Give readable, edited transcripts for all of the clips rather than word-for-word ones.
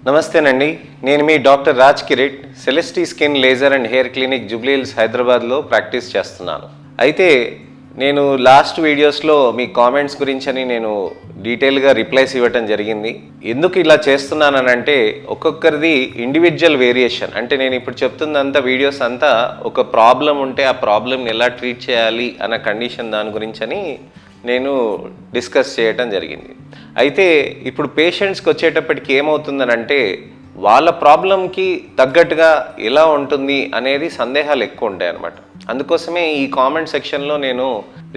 నమస్తేనండి, నేను మీ doctor Raj Kirit Celestee skin laser and hair clinic Jubilee Hills హైదరాబాద్లో ప్రాక్టీస్ చేస్తున్నాను. అయితే నేను లాస్ట్ వీడియోస్లో మీ కామెంట్స్ గురించని నేను డీటెయిల్గా రిప్లైస్ ఇవ్వటం జరిగింది. ఎందుకు ఇలా చేస్తున్నానంటే ఒక్కొక్కరిది ఇండివిజువల్ వేరియేషన్. అంటే నేను ఇప్పుడు చెప్తుందంతా వీడియోస్ అంతా ఒక ప్రాబ్లం ఉంటే ఆ ప్రాబ్లమ్ని ఎలా ట్రీట్ చేయాలి అన్న కండిషన్ దాని గురించని నేను డిస్కస్ చేయటం జరిగింది. అయితే ఇప్పుడు పేషెంట్స్కి వచ్చేటప్పటికి ఏమవుతుందనంటే వాళ్ళ ప్రాబ్లంకి తగ్గట్టుగా ఎలా ఉంటుంది అనేది సందేహాలు ఎక్కువ ఉంటాయి అన్నమాట. అందుకోసమే ఈ కామెంట్ సెక్షన్లో నేను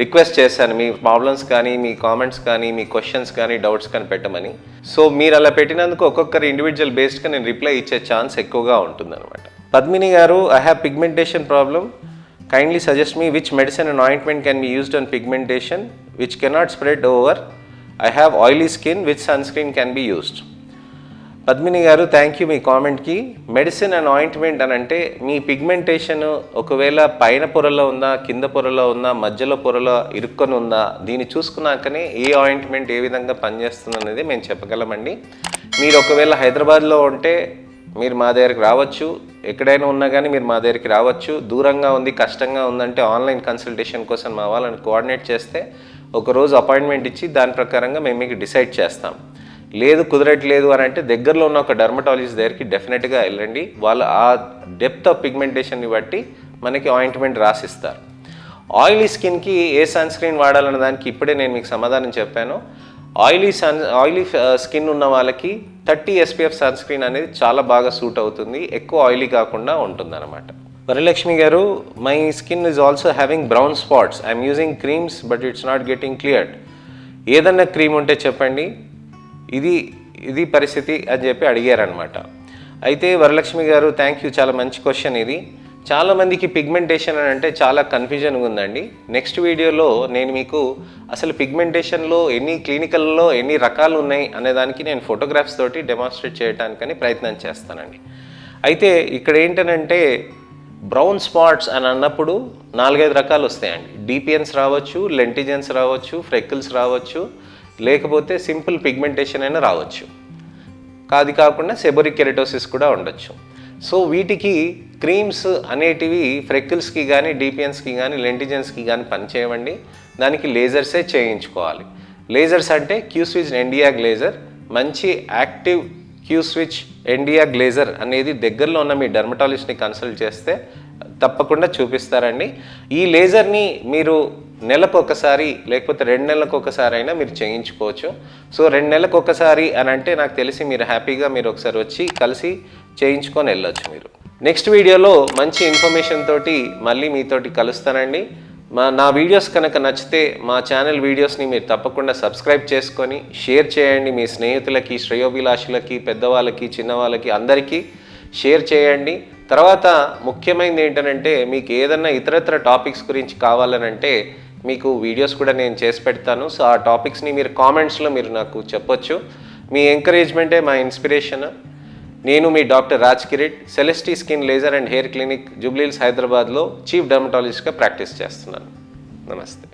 రిక్వెస్ట్ చేశాను, మీ ప్రాబ్లమ్స్ కానీ, మీ కామెంట్స్ కానీ, మీ క్వశ్చన్స్ కానీ, డౌట్స్ కానీ పెట్టమని. సో మీరు అలా పెట్టినందుకు ఒక్కొక్కరు ఇండివిజువల్ బేస్డ్గా నేను రిప్లై ఇచ్చే ఛాన్స్ ఎక్కువగా ఉంటుందన్నమాట. పద్మిని గారు, I have pigmentation problem. Kindly suggest me which medicine and ointment can be used on pigmentation which cannot spread over. I have oily skin, which sunscreen can be used? Padmini garu, thank you మీ కామెంట్కి. Medicine and ointment అని అంటే మీ pigmentation ఒకవేళ పైన పొరలో ఉందా, కింద పొరలో ఉందా, మధ్యలో పొరలో ఇరుక్కొని ఉందా, దీన్ని చూసుకున్నాకనే ఏ ఆయింట్మెంట్ ఏ విధంగా పనిచేస్తుంది అనేది మేము చెప్పగలమండి. మీరు ఒకవేళ హైదరాబాద్లో ఉంటే మీరు మా దగ్గరికి రావచ్చు, ఎక్కడైనా ఉన్నా కానీ మీరు మా దగ్గరికి రావచ్చు. దూరంగా ఉంది, కష్టంగా ఉందంటే ఆన్లైన్ కన్సల్టేషన్ కోసం మా వాళ్ళని కోఆర్డినేట్ చేస్తే ఒకరోజు అపాయింట్మెంట్ ఇచ్చి దాని ప్రకారంగా మేము మీకు డిసైడ్ చేస్తాం. లేదు కుదరట్లేదు అని అంటే దగ్గరలో ఉన్న ఒక డెర్మటాలజిస్ట్ దగ్గరికి డెఫినెట్గా వెళ్ళండి. వాళ్ళు ఆ డెప్త్ ఆఫ్ పిగ్మెంటేషన్ని బట్టి మనకి ఆయింట్మెంట్ రాసిస్తారు. ఆయిలీ స్కిన్కి ఏ సన్ స్క్రీన్ వాడాలన్న దానికి ఇప్పుడే నేను మీకు సమాధానం చెప్పాను. ఆయిలీ స్కిన్ ఉన్న వాళ్ళకి 30 SPF సన్ స్క్రీన్ అనేది చాలా బాగా సూట్ అవుతుంది, ఎక్కువ ఆయిలీ కాకుండా ఉంటుంది అనమాట. వరలక్ష్మి గారు, my skin is also having brown spots. I'm using creams but it's not getting cleared. ఏదన్నా క్రీమ్ ఉంటే చెప్పండి, ఇది పరిస్థితి అని చెప్పి అడిగారనమాట. అయితే వరలక్ష్మి గారు, థ్యాంక్ యూ, చాలా మంచి క్వశ్చన్ ఇది. చాలామందికి పిగ్మెంటేషన్ అని అంటే చాలా కన్ఫ్యూజన్గా ఉందండి. నెక్స్ట్ వీడియోలో నేను మీకు అసలు పిగ్మెంటేషన్లో క్లినికల్లో ఎన్ని రకాలు ఉన్నాయి అనేదానికి నేను ఫోటోగ్రాఫ్స్ తోటి డెమాన్స్ట్రేట్ చేయడానికని ప్రయత్నం చేస్తానండి. అయితే ఇక్కడ ఏంటనంటే బ్రౌన్ స్పాట్స్ అని అన్నప్పుడు 4-5 రకాలు వస్తాయండి. డిపిఎన్స్ రావచ్చు, లెంటిజన్స్ రావచ్చు, ఫ్రెకిల్స్ రావచ్చు, లేకపోతే సింపుల్ పిగ్మెంటేషన్ అయినా రావచ్చు. అది కాకుండా సెబోరిక్ కెరటోసిస్ కూడా ఉండొచ్చు. సో వీటికి క్రీమ్స్ అనేటివి ఫ్రెకిల్స్కి కానీ, డిపిఎన్స్కి కానీ, లెంటిజన్స్కి కానీ పనిచేయవండి. దానికి లేజర్సే చేయించుకోవాలి. లేజర్స్ అంటే క్యూస్విచ్ ఎన్డియాగ్ లేజర్, మంచి యాక్టివ్ క్యూస్విచ్ ఎన్డియాగ్ లేజర్ అనేది దగ్గరలో ఉన్న మీ డెర్మటాలజిస్ట్ని కన్సల్ట్ చేస్తే తప్పకుండా చూపిస్తారండి. ఈ లేజర్ని మీరు నెలకు ఒకసారి లేకపోతే 2 నెలలకు ఒకసారి అయినా మీరు చేయించుకోవచ్చు. సో 2 నెలలకు ఒకసారి అని అంటే నాకు తెలిసి మీరు హ్యాపీగా మీరు ఒకసారి వచ్చి కలిసి చేయించుకొని వెళ్ళొచ్చు. మీరు నెక్స్ట్ వీడియోలో మంచి ఇన్ఫర్మేషన్ తోటి మళ్ళీ మీతోటి కలుస్తానండి. నా వీడియోస్ కనుక నచ్చితే మా ఛానల్ వీడియోస్ని మీరు తప్పకుండా సబ్స్క్రైబ్ చేసుకొని షేర్ చేయండి. మీ స్నేహితులకి, శ్రేయోభిలాషులకి, పెద్దవాళ్ళకి, చిన్నవాళ్ళకి అందరికీ షేర్ చేయండి. తర్వాత ముఖ్యమైనది ఏంటంటే మీకు ఏదన్నా ఇతరత్ర టాపిక్స్ గురించి కావాలనంటే మీకు వీడియోస్ కూడా నేను చేసి పెడతాను. సో ఆ టాపిక్స్ని మీరు కామెంట్స్లో మీరు నాకు చెప్పొచ్చు. మీ ఎంకరేజ్మెంటే మా ఇన్స్పిరేషన్. నేను మీ doctor Raj Kirit, Celestee skin laser and hair clinic Jubilee Hills హైదరాబాద్లో చీఫ్ డెర్మటాలజిస్ట్గా ప్రాక్టీస్ చేస్తున్నాను. నమస్తే.